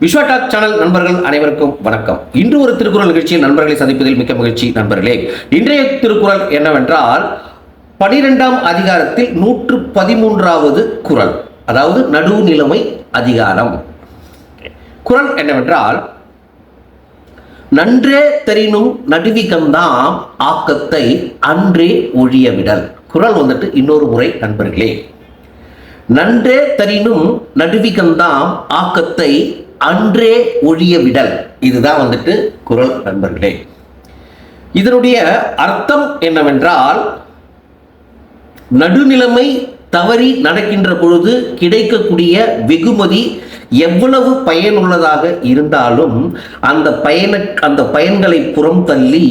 Vishwa talk channel நண்பர்கள் அனைவருக்கும் வணக்கம். இன்று ஒரு திருக்குறள் நிகழ்ச்சியில் நண்பர்களை சந்திப்பதில் மிக்க மகிழ்ச்சி. நண்பர்களே, இன்றைய திருக்குறள் என்னவென்றால் 12ஆம் அதிகாரத்தில் 113வது குறள், அதாவது நடுவுநிலைமை அதிகாரம். குறள் என்னவென்றால், நன்றே தரினும் நடுவிகந்தாம் ஆக்கத்தை அன்றே ஒழிய விடல். குறள் இன்னொரு முறை நண்பர்களே, நன்றே தரினும் நடுவிகந்தாம் ஆக்கத்தை அன்றே ஒழிய விடல். இதுதான் குறள் நண்பர்களே. இதனுடைய அர்த்தம் என்னவென்றால், நடுநிலைமை தவறி நடக்கின்ற பொழுது கிடைக்கக்கூடிய வெகுமதி எவ்வளவு பயனுள்ளதாக இருந்தாலும் அந்த பயன்களை புறம் தள்ளி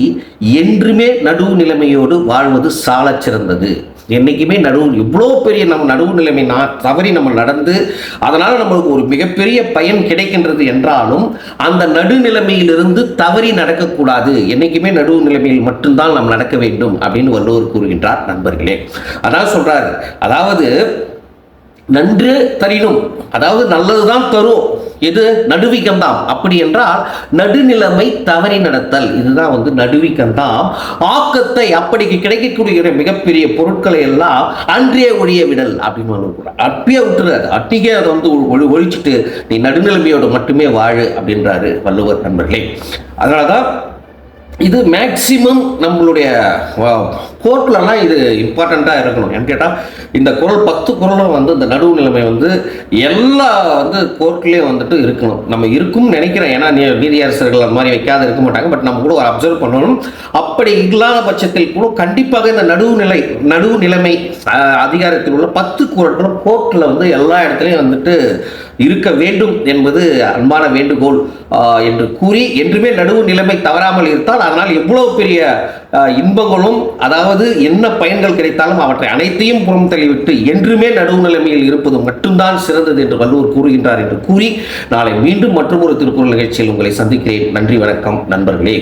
என்றுமே நடுவு நிலைமையோடு வாழ்வது சாலச் சிறந்தது. என்னைக்குமே இவ்வளோ பெரிய நம்ம நடுவு நிலைமை தவறி நம்ம நடந்து அதனால் நம்மளுக்கு ஒரு மிகப்பெரிய பயன் கிடைக்கின்றது என்றாலும் அந்த நடுநிலைமையிலிருந்து தவறி நடக்கக்கூடாது. என்னைக்குமே நடுவு நிலைமையில் மட்டும்தான் நாம் நடக்க வேண்டும் அப்படின்னு வள்ளுவர் கூறுகின்றார் நண்பர்களே. அதான் சொல்றாரு, அதாவது நன்று தரினும், அதாவது நல்லதுதான் தரும், எது நடுவிகந்தாம். அப்படி என்றால் நடுநிலைமை தவறி நடத்தல், இதுதான் நடுவிகந்தாம் ஆக்கத்தை, அப்படிக்கு கிடைக்கக்கூடிய மிகப்பெரிய பொருட்களை எல்லாம் அன்றே ஒழிய விடல் அப்படின்னு அப்பியே விட்டுறாரு. அட்டிக்கே அதை ஒழிச்சுட்டு நீ நடுநிலைமையோடு மட்டுமே வாழு அப்படின்றாரு வள்ளுவர் நண்பர்களே. அதனாலதான் இது மேக்சிமம் நம்மளுடைய கோர்ட்லலாம் இது இம்பார்ட்டண்ட்டாக இருக்கணும். ஏன்னு கேட்டால் இந்த குறள் 10 குறளும் இந்த நடுவு நிலைமை எல்லா கோர்ட்லேயும் இருக்கணும். நம்ம இருக்கும்னு நினைக்கிறேன். ஏன்னா நீதியரசர்கள் அந்த மாதிரி வைக்காத இருக்க மாட்டாங்க. பட் நம்ம கூட அப்சர்வ் பண்ணணும். அப்படி இல்லாத பட்சத்தில் கூட கண்டிப்பாக இந்த நடுவு நிலைமை அதிகாரத்தில் உள்ள 10 குறள்களும் கோர்ட்டில் எல்லா இடத்துலையும் இருக்க வேண்டும் என்பது அன்பான வேண்டுகோள் என்று கூறி, என்றுமே நடுவு நிலைமை தவறாமல் இருந்தால் அதனால் எவ்வளவு பெரிய இன்பங்களும், அதாவது என்ன பயன்கள் கிடைத்தாலும் அவற்றை அனைத்தையும் புறம் தள்ளிவிட்டு என்றுமே நடுவு நிலைமையில் இருப்பது மட்டும்தான் சிறந்தது என்று வள்ளுவர் கூறுகின்றார் என்று கூறி, நாளை மீண்டும் மற்றொரு திருக்குறள் நிகழ்ச்சியில் உங்களை சந்திக்கிறேன். நன்றி, வணக்கம் நண்பர்களே.